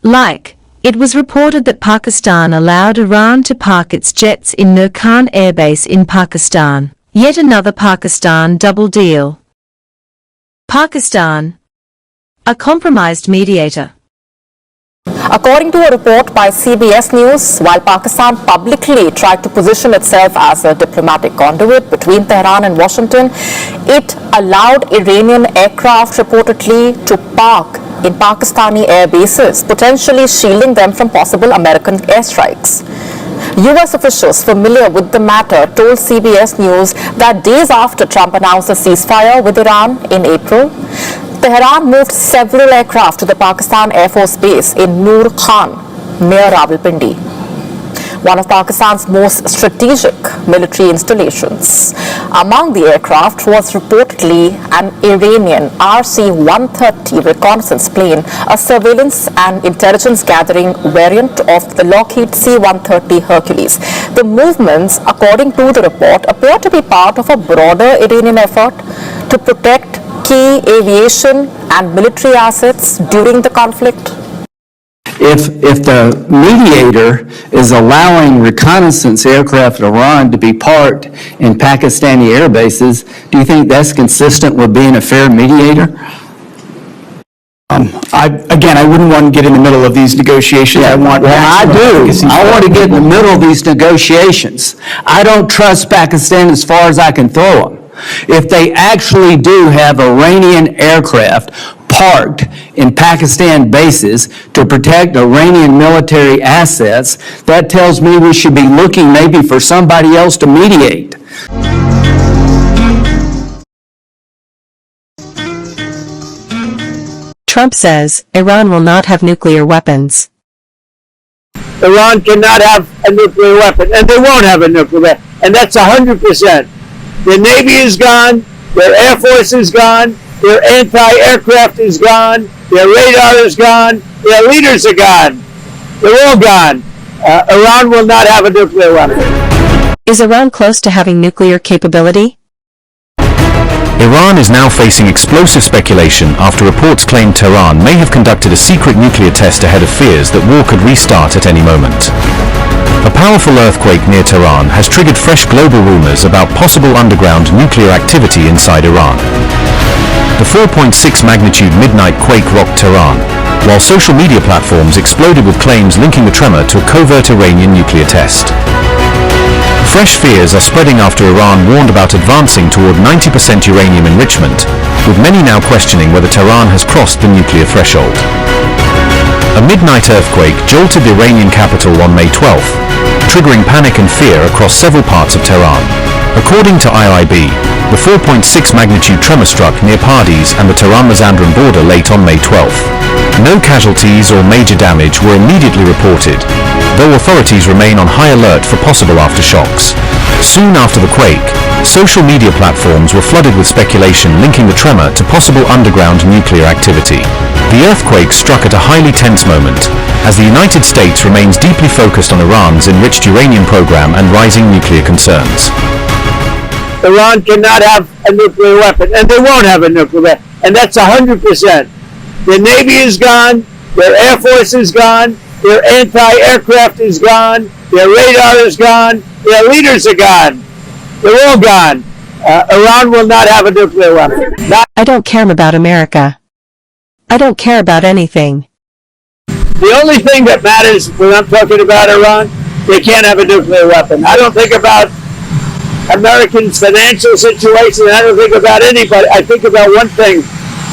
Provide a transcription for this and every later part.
It was reported that Pakistan allowed Iran to park its jets in Nurkan airbase in Pakistan. Yet another Pakistan double deal. Pakistan, a compromised mediator. According to a report by CBS News, while Pakistan publicly tried to position itself as a diplomatic conduit between Tehran and Washington, it allowed Iranian aircraft reportedly to park in Pakistani air bases, potentially shielding them from possible American airstrikes. U.S. officials familiar with the matter told CBS News that days after Trump announced a ceasefire with Iran in April, Tehran moved several aircraft to the Pakistan Air Force Base in Nur Khan, near Rawalpindi, one of Pakistan's most strategic military installations. Among the aircraft was reportedly an Iranian RC-130 reconnaissance plane, a surveillance and intelligence gathering variant of the Lockheed C-130 Hercules. The movements, according to the report, appear to be part of a broader Iranian effort to protect key aviation and military assets during the conflict. If the mediator is allowing reconnaissance aircraft at Iran to be parked in Pakistani air bases, do you think that's consistent with being a fair mediator? I wouldn't want to get in the middle of these negotiations. I do. I want to get in the middle of these negotiations. I don't trust Pakistan as far as I can throw them. If they actually do have Iranian aircraft parked in Pakistan bases to protect Iranian military assets, that tells me we should be looking maybe for somebody else to mediate. Trump says Iran will not have nuclear weapons. Iran cannot have a nuclear weapon, and they won't have a nuclear weapon, and that's 100%. Their Navy is gone, their Air Force is gone, their anti-aircraft is gone, their radar is gone, their leaders are gone. They're all gone. Iran will not have a nuclear weapon. Is Iran close to having nuclear capability? Iran is now facing explosive speculation after reports claim Tehran may have conducted a secret nuclear test ahead of fears that war could restart at any moment. A powerful earthquake near Tehran has triggered fresh global rumors about possible underground nuclear activity inside Iran. The 4.6 magnitude midnight quake rocked Tehran, while social media platforms exploded with claims linking the tremor to a covert Iranian nuclear test. Fresh fears are spreading after Iran warned about advancing toward 90% uranium enrichment, with many now questioning whether Tehran has crossed the nuclear threshold. A midnight earthquake jolted the Iranian capital on May 12th, triggering panic and fear across several parts of Tehran. According to IIB, the 4.6 magnitude tremor struck near Pardis and the Tehran-Mazandaran border late on May 12th. No casualties or major damage were immediately reported, though authorities remain on high alert for possible aftershocks. Soon after the quake, social media platforms were flooded with speculation linking the tremor to possible underground nuclear activity. The earthquake struck at a highly tense moment, as the United States remains deeply focused on Iran's enriched uranium program and rising nuclear concerns. Iran cannot have a nuclear weapon, and they won't have a nuclear weapon, and that's 100%. Their Navy is gone, their Air Force is gone, their anti-aircraft is gone, their radar is gone, their leaders are gone. They're all gone. Iran will not have a nuclear weapon. I don't care about America. I don't care about anything. The only thing that matters when I'm talking about Iran, they can't have a nuclear weapon. I don't think about Americans' financial situation. I don't think about anybody. I think about one thing.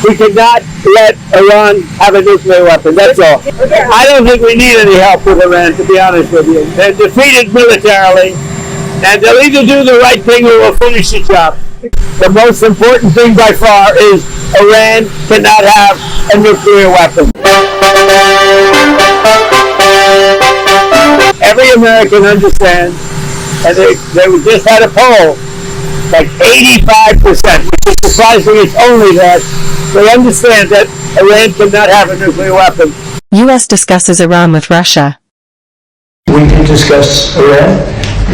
We cannot let Iran have a nuclear weapon. That's all. I don't think we need any help with Iran, to be honest with you. They're defeated militarily, and they'll either do the right thing or we'll finish the job. The most important thing by far is Iran cannot have a nuclear weapon. Every American understands, and they just had a poll, like 85%, which is surprising, it's only that, they understand that Iran cannot have a nuclear weapon. U.S. discusses Iran with Russia. We can discuss Iran.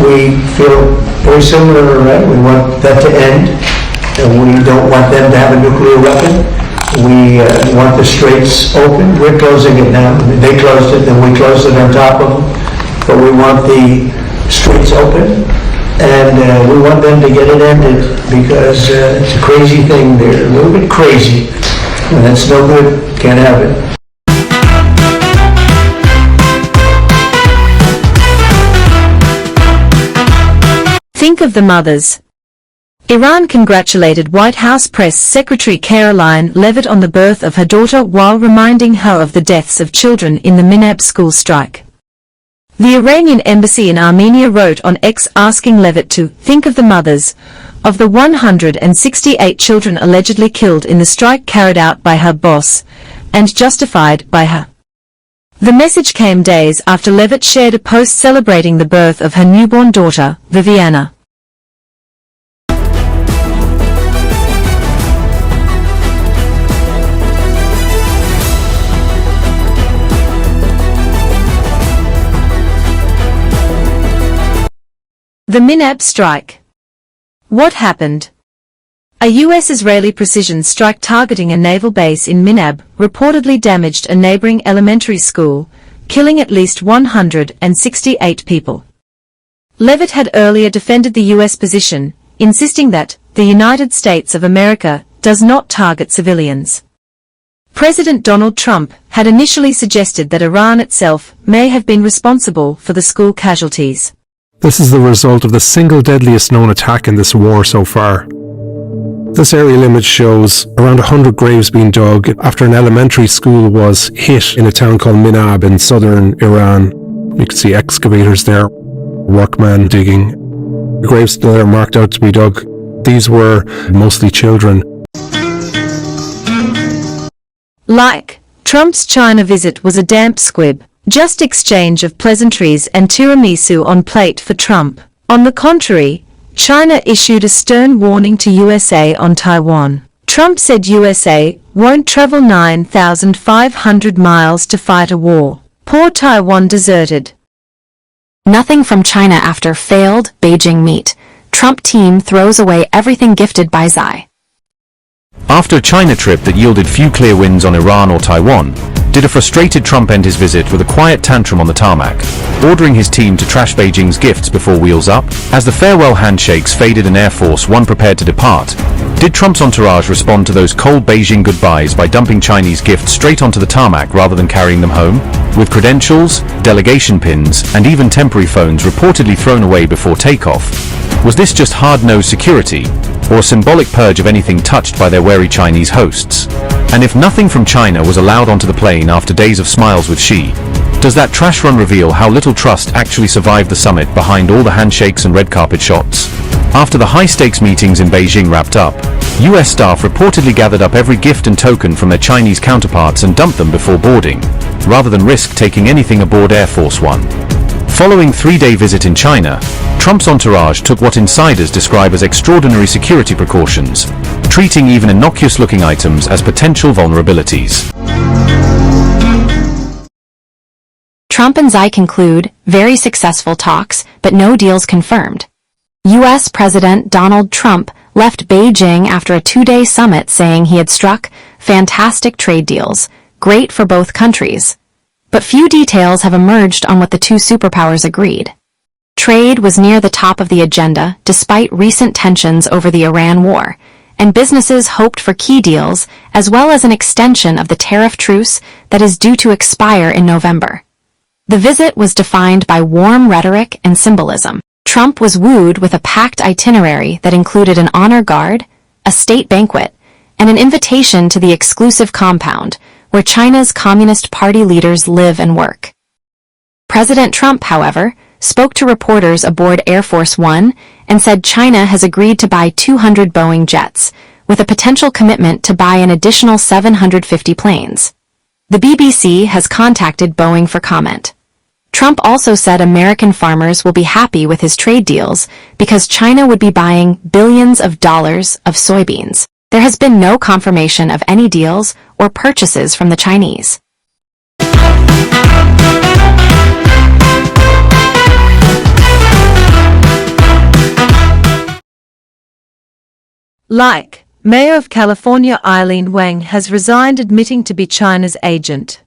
We feel very similar to Iran. We want that to end, and we don't want them to have a nuclear weapon. We want the straits open. We're closing it now. They closed it, then we closed it on top of them. But we want the straits open, and we want them to get it ended, because it's a crazy thing. They're a little bit crazy, and that's no good. Can't have it. Think of the mothers. Iran congratulated White House Press Secretary Caroline Leavitt on the birth of her daughter while reminding her of the deaths of children in the Minab school strike. The Iranian embassy in Armenia wrote on X asking Leavitt to think of the mothers of the 168 children allegedly killed in the strike carried out by her boss and justified by her. The message came days after Leavitt shared a post celebrating the birth of her newborn daughter, Viviana. The Minab strike. What happened? A U.S.-Israeli precision strike targeting a naval base in Minab reportedly damaged a neighboring elementary school, killing at least 168 people. Leavitt had earlier defended the U.S. position, insisting that the United States of America does not target civilians. President Donald Trump had initially suggested that Iran itself may have been responsible for the school casualties. This is the result of the single deadliest known attack in this war so far. This aerial image shows around 100 graves being dug after an elementary school was hit in a town called Minab in southern Iran. You can see excavators there, workmen digging. The graves still are marked out to be dug. These were mostly children. Like Trump's China visit was a damp squib. Just exchange of pleasantries and tiramisu on plate for Trump. On the contrary, China issued a stern warning to USA on Taiwan. Trump said USA won't travel 9,500 miles to fight a war. Poor Taiwan deserted. Nothing from China after failed Beijing meet. Trump team throws away everything gifted by Xi. After a China trip that yielded few clear wins on Iran or Taiwan, did a frustrated Trump end his visit with a quiet tantrum on the tarmac, ordering his team to trash Beijing's gifts before wheels up? As the farewell handshakes faded and Air Force One prepared to depart, did Trump's entourage respond to those cold Beijing goodbyes by dumping Chinese gifts straight onto the tarmac rather than carrying them home? With credentials, delegation pins, and even temporary phones reportedly thrown away before takeoff, was this just hard-nosed security, or a symbolic purge of anything touched by their wary Chinese hosts? And if nothing from China was allowed onto the plane after days of smiles with Xi, does that trash run reveal how little trust actually survived the summit behind all the handshakes and red carpet shots? After the high-stakes meetings in Beijing wrapped up, US staff reportedly gathered up every gift and token from their Chinese counterparts and dumped them before boarding, rather than risk taking anything aboard Air Force One. Following a 3-day visit in China, Trump's entourage took what insiders describe as extraordinary security precautions, treating even innocuous-looking items as potential vulnerabilities. Trump and Xi conclude very successful talks, but no deals confirmed. U.S. President Donald Trump left Beijing after a 2-day summit saying he had struck fantastic trade deals, great for both countries. But few details have emerged on what the two superpowers agreed. Trade was near the top of the agenda despite recent tensions over the Iran war, and businesses hoped for key deals as well as an extension of the tariff truce that is due to expire in November. The visit was defined by warm rhetoric and symbolism. Trump was wooed with a packed itinerary that included an honor guard, a state banquet, and an invitation to the exclusive compound where China's Communist Party leaders live and work. President Trump, however, spoke to reporters aboard Air Force One and said China has agreed to buy 200 Boeing jets, with a potential commitment to buy an additional 750 planes. The BBC has contacted Boeing for comment. Trump also said American farmers will be happy with his trade deals because China would be buying billions of dollars of soybeans. There has been no confirmation of any deals or purchases from the Chinese. Like Mayor of California Eileen Wang has resigned, admitting to be China's agent.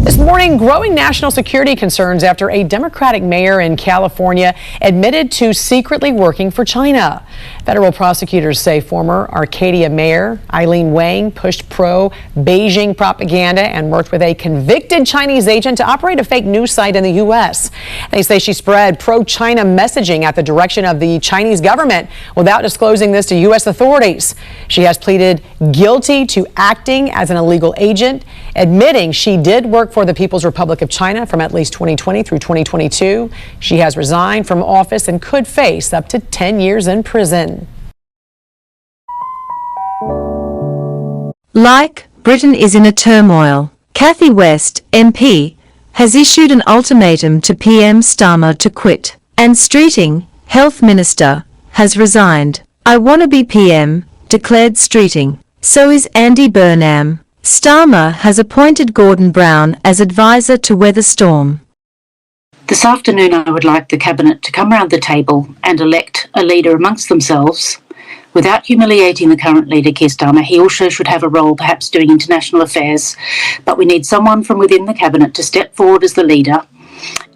This morning, growing national security concerns after a Democratic mayor in California admitted to secretly working for China. Federal prosecutors say former Arcadia mayor Eileen Wang pushed pro-Beijing propaganda and worked with a convicted Chinese agent to operate a fake news site in the U.S. They say she spread pro-China messaging at the direction of the Chinese government without disclosing this to U.S. authorities. She has pleaded guilty to acting as an illegal agent, admitting she did work for the People's Republic of China from at least 2020 through 2022. She has resigned from office and could face up to 10 years in prison. Like Britain is in a turmoil, Cathy West, MP, has issued an ultimatum to PM Starmer to quit. Anne Streeting, Health Minister, has resigned. "I want to be PM," declared Streeting. So is Andy Burnham. Starmer has appointed Gordon Brown as advisor to weather storm. This afternoon I would like the Cabinet to come round the table and elect a leader amongst themselves. Without humiliating the current leader, Keir Starmer, he also should have a role perhaps doing international affairs, but we need someone from within the Cabinet to step forward as the leader,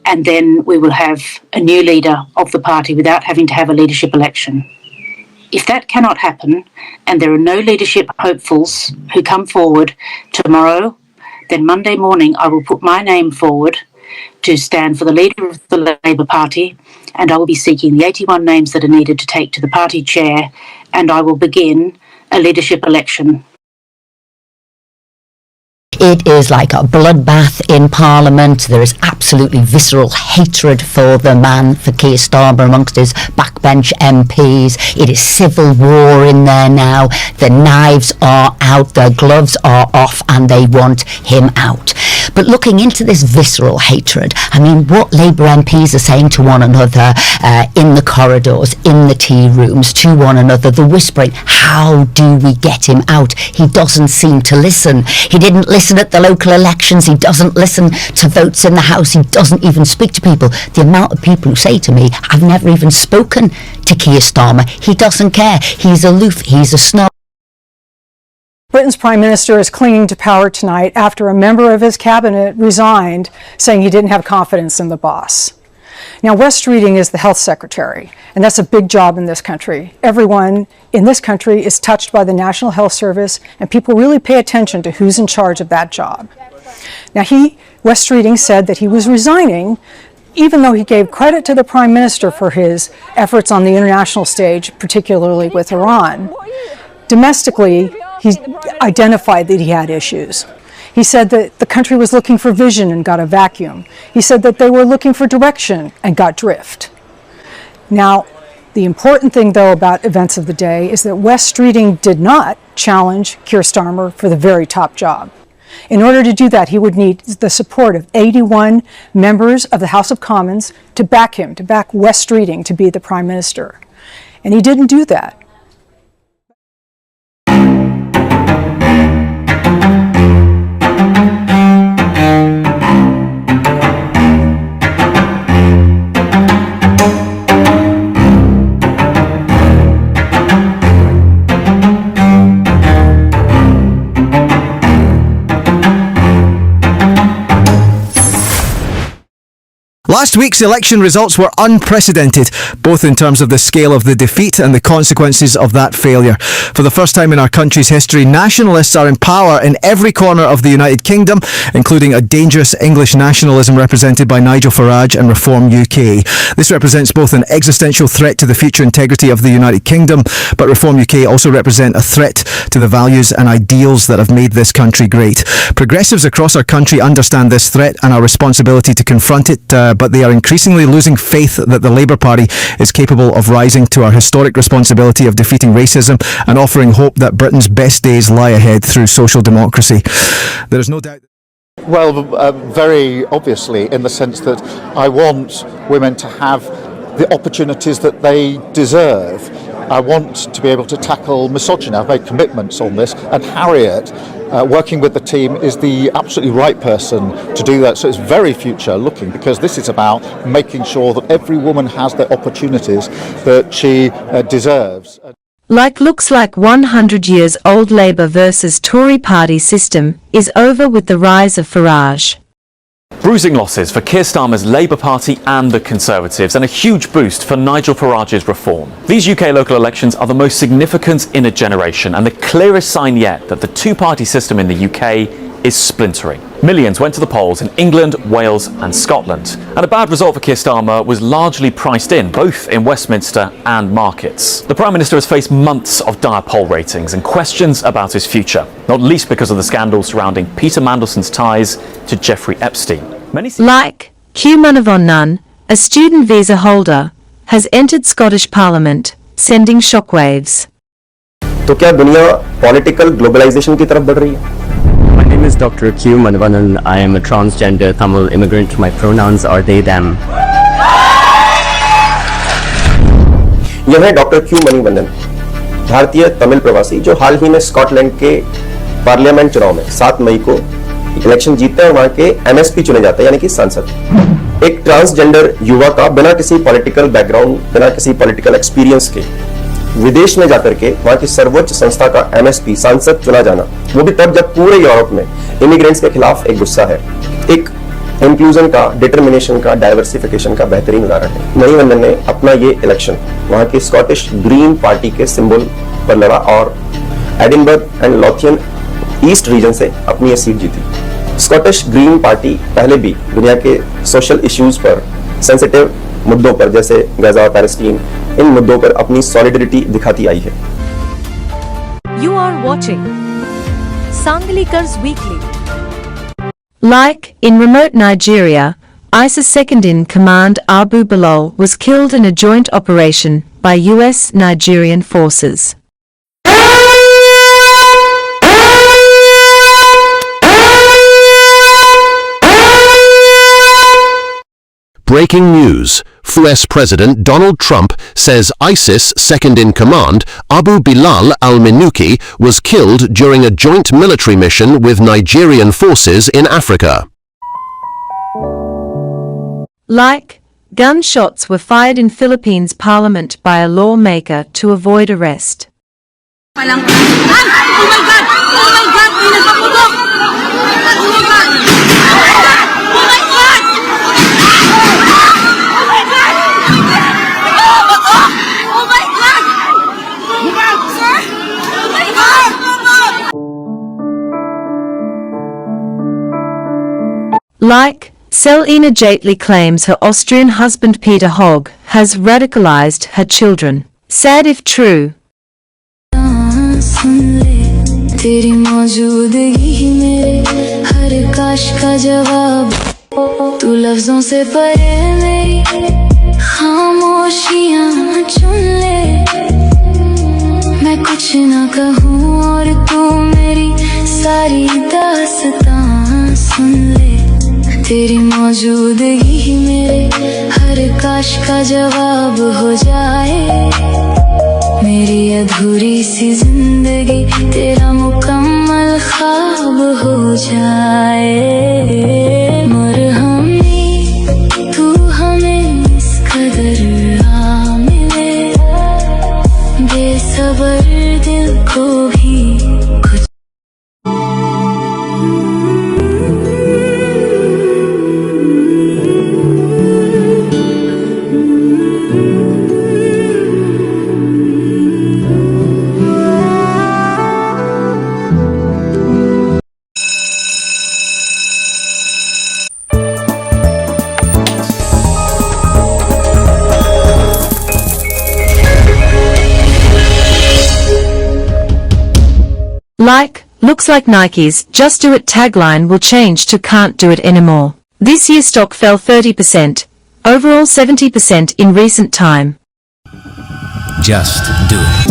and then we will have a new leader of the party without having to have a leadership election. If that cannot happen, and there are no leadership hopefuls who come forward tomorrow, then Monday morning I will put my name forward to stand for the leader of the Labour Party, and I will be seeking the 81 names that are needed to take to the party chair, and I will begin a leadership election. It is like a bloodbath in Parliament. There is absolutely visceral hatred for the man, for Keir Starmer, amongst his backbench MPs. It is civil war in there now. The knives are out, the gloves are off, and they want him out. But looking into this visceral hatred, I mean, what Labour MPs are saying to one another in the corridors, in the tea rooms, to one another, the whispering, how do we get him out? He doesn't seem to listen. He didn't listen at the local elections. He doesn't listen to votes in the House. He doesn't even speak to people. The amount of people who say to me, I've never even spoken to Keir Starmer. He doesn't care. He's aloof. He's a snob. Britain's Prime Minister is clinging to power tonight after a member of his cabinet resigned, saying he didn't have confidence in the boss. Now, West Streeting is the health secretary, and that's a big job in this country. Everyone in this country is touched by the National Health Service, and people really pay attention to who's in charge of that job. Now, West Streeting said that he was resigning, even though he gave credit to the Prime Minister for his efforts on the international stage, particularly with Iran. Domestically, he identified that he had issues. He said that the country was looking for vision and got a vacuum. He said that they were looking for direction and got drift. Now, the important thing, though, about events of the day is that West Streeting did not challenge Keir Starmer for the very top job. In order to do that, he would need the support of 81 members of the House of Commons to back him, to back West Streeting to be the Prime Minister. And he didn't do that. Last week's election results were unprecedented, both in terms of the scale of the defeat and the consequences of that failure. For the first time in our country's history, nationalists are in power in every corner of the United Kingdom, including a dangerous English nationalism represented by Nigel Farage and Reform UK. This represents both an existential threat to the future integrity of the United Kingdom, but Reform UK also represent a threat to the values and ideals that have made this country great. Progressives across our country understand this threat and our responsibility to confront it, but they are increasingly losing faith that the Labour Party is capable of rising to our historic responsibility of defeating racism and offering hope that Britain's best days lie ahead through social democracy. There is no doubt. Well, very obviously, in the sense that I want women to have the opportunities that they deserve. I want to be able to tackle misogyny. I've made commitments on this, and Harriet, working with the team, is the absolutely right person to do that. So it's very future looking, because this is about making sure that every woman has the opportunities that she deserves. Looks like 100 years old Labour versus Tory party system is over with the rise of Farage. Bruising losses for Keir Starmer's Labour Party and the Conservatives, and a huge boost for Nigel Farage's Reform. These UK local elections are the most significant in a generation, and the clearest sign yet that the two-party system in the UK is splintering. Millions went to the polls in England, Wales and Scotland. And a bad result for Keir Starmer was largely priced in, both in Westminster and markets. The Prime Minister has faced months of dire poll ratings and questions about his future, not least because of the scandal surrounding Peter Mandelson's ties to Jeffrey Epstein. Like Q Manavan, a student visa holder, has entered Scottish Parliament, sending shockwaves. तो क्या दुनिया political globalisation की तरफ बढ़ रही है? My name is Dr. Q Manavanan. I am a transgender Tamil immigrant. My pronouns are they, them. यह है डॉक्टर क्यू मणिवन्नन, भारतीय तमिल प्रवासी जो हाल ही में स्कॉटलैंड के पार्लियामेंट चुनाव में 7 मई को इलेक्शन जीतते हैं और वहां के एमएसपी चुने जाते हैं, यानी कि सांसद। एक ट्रांसजेंडर युवा का बिना किसी पॉलिटिकल बैकग्राउंड, बिना किसी पॉलिटिकल एक्सपीरियंस के विदेश में जाकर के वहां की सर्वोच्च संस्था का एमएसपी सांसद चुना जाना, वो भी तब जब पूरे यूरोप में इमिग्रेंट्स के खिलाफ एक गुस्सा है, एक इंक्लूजन का, डिटर्मिनेशन का, डाइवर्सिफिकेशन का बेहतरीन उदाहरण है। मणिवन्नन ने अपना ये इलेक्शन वहां की स्कॉटिश ग्रीन पार्टी के सिंबल पर लड़ा और एडिनबर्ग एंड लॉथियन ईस्ट रीजन से अपनी ये सीट जीती। स्कॉटिश ग्रीन पार्टी पहले भी दुनिया के सोशल इश्यूज पर, सेंसिटिव मुद्दों पर जैसे गाजा और पैलेस्टीन, इन मुद्दों पर अपनी सॉलिडरिटी दिखाती आई है। You are watching Sanglikars Weekly. Like in remote Nigeria, ISIS second-in-command Abu Bilal was killed in a joint operation by US-Nigerian forces. Breaking news. US President Donald Trump says ISIS second-in-command Abu Bilal al-Minuki was killed during a joint military mission with Nigerian forces in Africa. Like, gunshots were fired in Philippines parliament by a lawmaker to avoid arrest. Oh my God! Oh my God! May nagpaputok! Oh my God! Oh my God! Like, Selina Jaitley claims her Austrian husband Peter Hogg has radicalized her children. Sad if true. तेरी मौजूदगी मेरे हर काश का जवाब, तू लफ्जों से परे मेरी खामोशियां चुन ले, मैं कुछ ना कहूँ और तू मेरी सारी दास्तां सुन ले। तेरी मौजूदगी मेरे हर काश का जवाब हो जाए, मेरी अधूरी सी जिंदगी तेरा मुकम्मल ख्वाब हो जाए। मरहमी तू हमें इस कदर आ मिले, बेसबर दिल को भी कुछ Like, looks like Nike's "Just Do It" tagline will change to "Can't Do It Anymore." This year stock fell 30%, overall 70% in recent time. Just do it.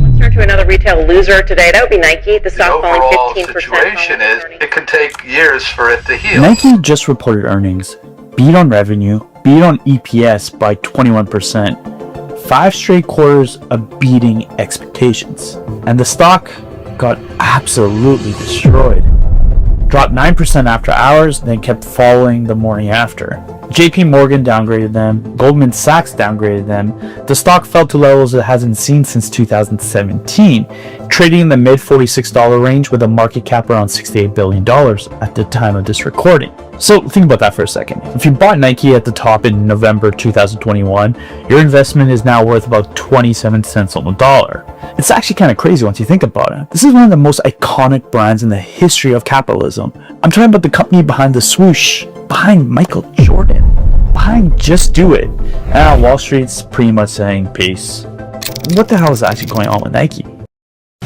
Let's turn to another retail loser today. That would be Nike. The stock falling 15%. The situation is it can take years for it to heal. Nike just reported earnings, beat on revenue, beat on EPS by 21%. 5 straight quarters of beating expectations. And the stock got absolutely destroyed, dropped 9% after hours, then kept falling the morning after. JP Morgan downgraded them, Goldman Sachs downgraded them. The stock fell to levels it hasn't seen since 2017, trading in the mid $46 range with a market cap around $68 billion at the time of this recording. So think about that for a second. If you bought Nike at the top in November 2021, your investment is now worth about 27 cents on the dollar. It's actually kind of crazy once you think about it. This is one of the most iconic brands in the history of capitalism. I'm talking about the company behind the swoosh, behind Michael Jordan, behind Just Do It. And Wall Street's pretty much saying peace. What the hell is actually going on with Nike?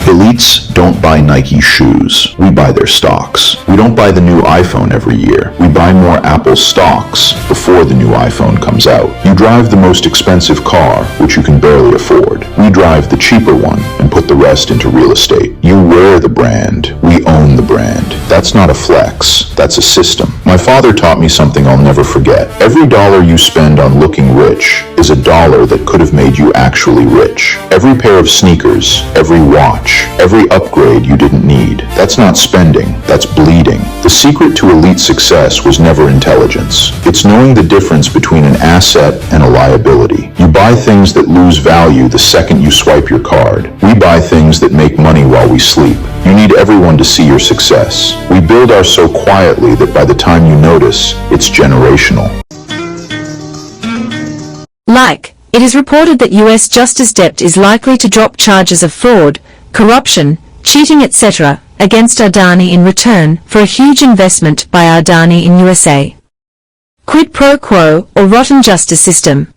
Elites don't buy Nike shoes. We buy their stocks. We don't buy the new iPhone every year. We buy more Apple stocks before the new iPhone comes out. You drive the most expensive car, which you can barely afford. We drive the cheaper one and put the rest into real estate. You wear the brand. We own the brand. That's not a flex. That's a system. My father taught me something I'll never forget. Every dollar you spend on looking rich is a dollar that could have made you actually rich. Every pair of sneakers, every watch, every upgrade you didn't need. That's not spending, that's bleeding. The secret to elite success was never intelligence. It's knowing the difference between an asset and a liability. You buy things that lose value the second you swipe your card. We buy things that make money while we sleep. You need everyone to see your success. We build ours so quietly that by the time you notice, it's generational. It is reported that US Justice Dept is likely to drop charges of fraud, corruption, cheating etc. against Adani in return for a huge investment by Adani in USA. Quid pro quo or rotten justice system.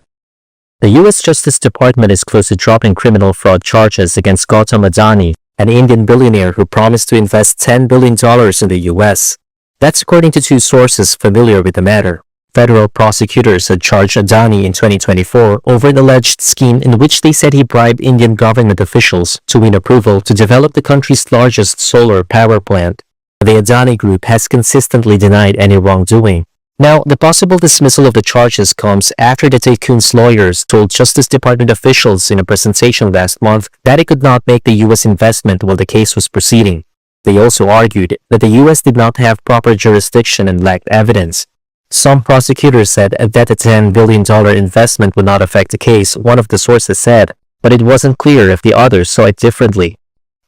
The U.S. Justice Department is close to dropping criminal fraud charges against Gautam Adani, an Indian billionaire who promised to invest $10 billion in the U.S. That's according to two sources familiar with the matter. Federal prosecutors had charged Adani in 2024 over an alleged scheme in which they said he bribed Indian government officials to win approval to develop the country's largest solar power plant. The Adani Group has consistently denied any wrongdoing. Now, the possible dismissal of the charges comes after the tycoon's lawyers told Justice Department officials in a presentation last month that it could not make the U.S. investment while the case was proceeding. They also argued that the U.S. did not have proper jurisdiction and lacked evidence. Some prosecutors said that a $10 billion investment would not affect the case, one of the sources said, but it wasn't clear if the others saw it differently.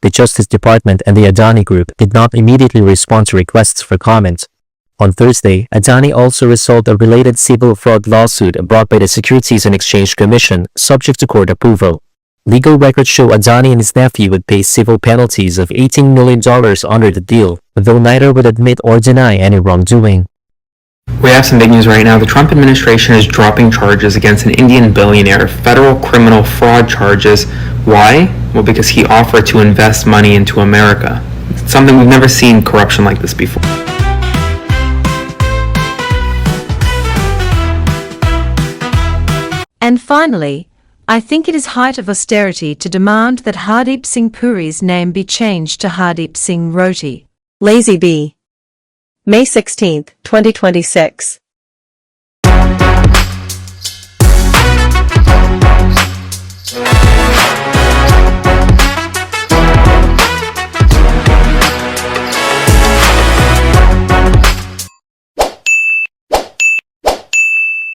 The Justice Department and the Adani Group did not immediately respond to requests for comment. On Thursday, Adani also resolved a related civil fraud lawsuit brought by the Securities and Exchange Commission, subject to court approval. Legal records show Adani and his nephew would pay civil penalties of $18 million under the deal, though neither would admit or deny any wrongdoing. We have some big news right now. The Trump administration is dropping charges against an Indian billionaire, federal criminal fraud charges. Why? Well, because he offered to invest money into America. It's something we've never seen corruption like this before. And finally, I think it is height of austerity to demand that Hardeep Singh Puri's name be changed to Hardeep Singh Roti. Lazy Bee. May 16, 2026.